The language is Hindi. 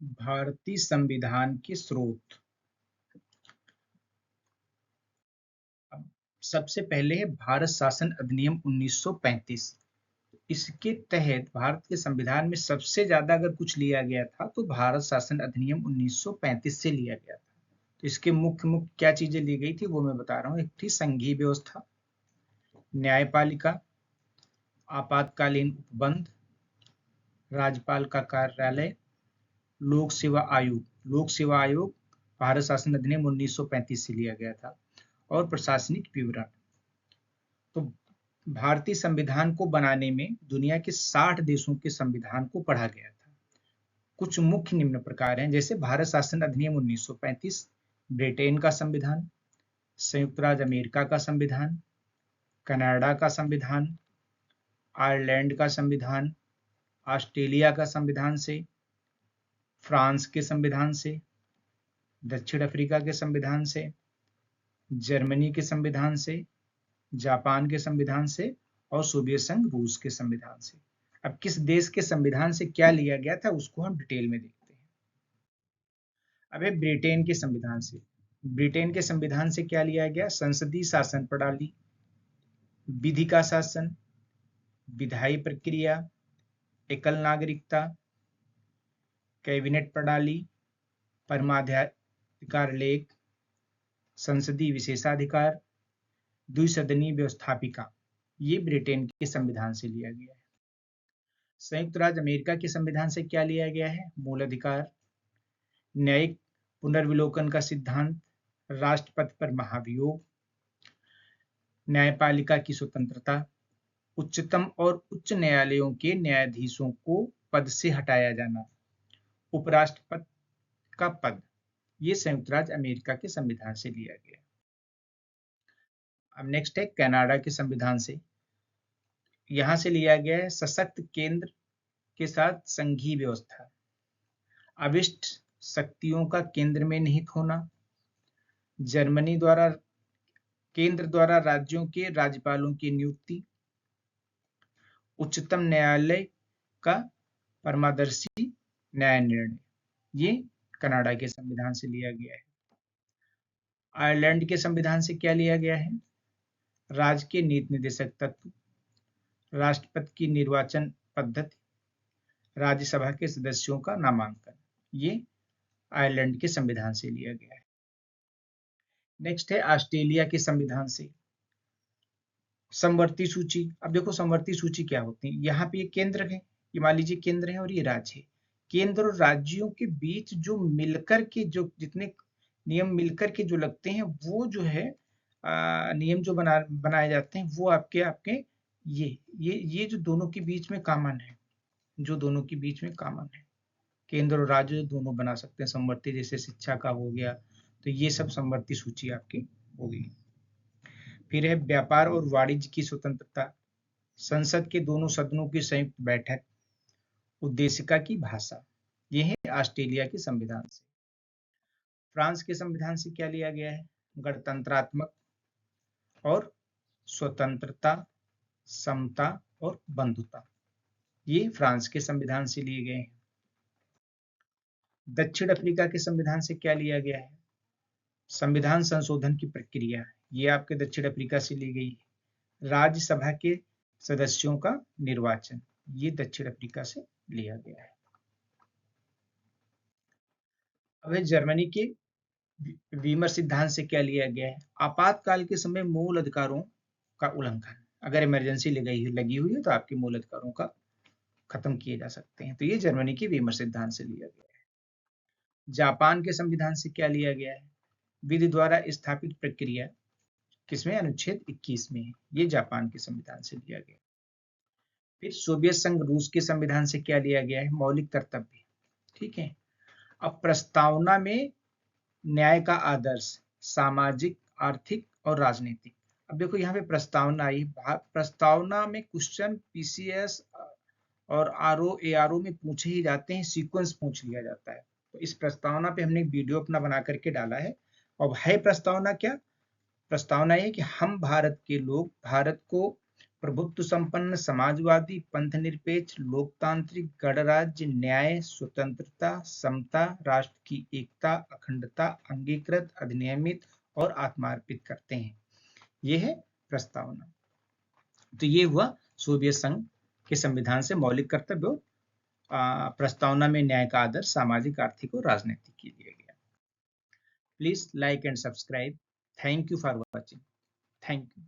भारतीय संविधान के स्रोत। अब सबसे पहले है भारत शासन अधिनियम 1935। इसके तहत भारत के संविधान में सबसे ज्यादा अगर कुछ लिया गया था तो भारत शासन अधिनियम 1935 से लिया गया था। तो इसके मुख्य मुख्य क्या चीजें ली गई थी वो मैं बता रहा हूँ। एक थी संघीय व्यवस्था, न्यायपालिका, आपातकालीन उपबंध, राज्यपाल का कार्यालय, लोक सेवा आयोग। लोक सेवा आयोग भारत शासन अधिनियम 1935 से लिया गया था। और प्रशासनिक विवरण। तो भारतीय संविधान को बनाने में दुनिया के 60 देशों के संविधान को पढ़ा गया था। कुछ मुख्य निम्न प्रकार हैं, जैसे भारत शासन अधिनियम 1935, ब्रिटेन का संविधान, संयुक्त राज्य अमेरिका का संविधान, कनाडा का संविधान, आयरलैंड का संविधान, ऑस्ट्रेलिया का संविधान से, फ्रांस के संविधान से, दक्षिण अफ्रीका के संविधान से, जर्मनी के संविधान से, जापान के संविधान से और सोवियत संघ रूस के संविधान से। अब किस देश के संविधान से क्या लिया गया था उसको हम डिटेल में देखते हैं। अब है ब्रिटेन के संविधान से। ब्रिटेन के संविधान से क्या लिया गया? संसदीय शासन प्रणाली, विधि का शासन, विधायी प्रक्रिया, एकल नागरिकता, कैबिनेट प्रणाली, परमाधिकार लेख, संसदीय विशेषाधिकार, द्विसदनीय व्यवस्थापिका। ये ब्रिटेन के संविधान से लिया गया है। संयुक्त राज्य अमेरिका के संविधान से क्या लिया गया है? मूल अधिकार, न्यायिक पुनर्विलोकन का सिद्धांत, राष्ट्रपति पर महाभियोग, न्यायपालिका की स्वतंत्रता, उच्चतम और उच्च न्यायालयों के न्यायाधीशों को पद से हटाया जाना, उपराष्ट्रपति का पद। ये संयुक्त राज्य अमेरिका के संविधान से लिया गया। अब नेक्स्ट है कनाडा के संविधान से। यहां से लिया गया है सशक्त केंद्र के साथ संघीय व्यवस्था, अविष्ट शक्तियों का केंद्र में निहित होना, जर्मनी द्वारा केंद्र द्वारा राज्यों के राज्यपालों की नियुक्ति, उच्चतम न्यायालय का परमादर्शी न्याय निर्णय। ये कनाडा के संविधान से लिया गया है। आयरलैंड के संविधान से क्या लिया गया है? राज्य के नीति निर्देशक तत्व, राष्ट्रपति की निर्वाचन पद्धति, राज्यसभा के सदस्यों का नामांकन। ये आयरलैंड के संविधान से लिया गया है। नेक्स्ट है ऑस्ट्रेलिया के संविधान से समवर्ती सूची। अब देखो समवर्ती सूची क्या होती है। यहाँ पे ये केंद्र है, ये मान लीजिए केंद्र है और ये राज्य है। केंद्र और राज्यों के बीच जो मिलकर के जो जितने नियम मिलकर के जो लगते हैं वो जो है नियम जो बनाए जाते हैं वो आपके आपके ये जो दोनों के बीच में कॉमन है, जो दोनों के बीच में कॉमन है। केंद्र और राज्य दोनों बना सकते हैं समवर्ती, जैसे शिक्षा का हो गया, तो ये सब समवर्ती सूची आपकी होगी। फिर है व्यापार और वाणिज्य की स्वतंत्रता, संसद के दोनों सदनों की संयुक्त बैठक, उद्देशिका की भाषा। ये है ऑस्ट्रेलिया के संविधान से। फ्रांस के संविधान से क्या लिया गया है? गणतंत्रात्मक और स्वतंत्रता, समता और बंधुता। ये फ्रांस के संविधान से लिए गए हैं। दक्षिण अफ्रीका के संविधान से क्या लिया गया है? संविधान संशोधन की प्रक्रिया। ये आपके दक्षिण अफ्रीका से ली गई है। राज्यसभा के सदस्यों का निर्वाचन, ये दक्षिण अफ्रीका से लिया गया है। अब जर्मनी के वीमर सिद्धांत से क्या लिया गया है? आपातकाल के समय मूल अधिकारों का उल्लंघन, अगर इमरजेंसी लगी हुई है तो आपके मूल अधिकारों का खत्म किए जा सकते हैं। तो ये जर्मनी के वीमर सिद्धांत से लिया गया है। जापान के संविधान से क्या लिया गया है? विधि द्वारा स्थापित प्रक्रिया, किसमें? अनुच्छेद 21 में है। ये जापान के संविधान से लिया गया। फिर सोवियत संघ रूस के संविधान से क्या लिया गया है? मौलिक कर्तव्य। ठीक है। अब प्रस्तावना में न्याय का आदर्श, सामाजिक, आर्थिक और राजनीतिक। अब देखो यहाँ पे प्रस्तावना आई। प्रस्तावना में क्वेश्चन पीसीएस और आरओ एआरओ में पूछे ही जाते हैं, सीक्वेंस पूछ लिया जाता है। तो इस प्रस्तावना पे हमने एक वीडियो अपना बना करके डाला है। और है प्रस्तावना क्या? प्रस्तावना है कि हम भारत के लोग भारत को प्रभुत्व संपन्न, समाजवादी, पंथनिरपेक्ष, लोकतांत्रिक, गणराज्य, न्याय, स्वतंत्रता, समता, राष्ट्र की एकता, अखंडता, अंगीकृत, अधिनियमित और आत्मार्पित करते हैं। यह है प्रस्तावना। तो ये हुआ सोवियत संघ के संविधान से मौलिक कर्तव्य। प्रस्तावना में न्याय का आदर सामाजिक, आर्थिक और राजनीतिक के लिया गया। Please like and subscribe. Thank you for watching. Thank you.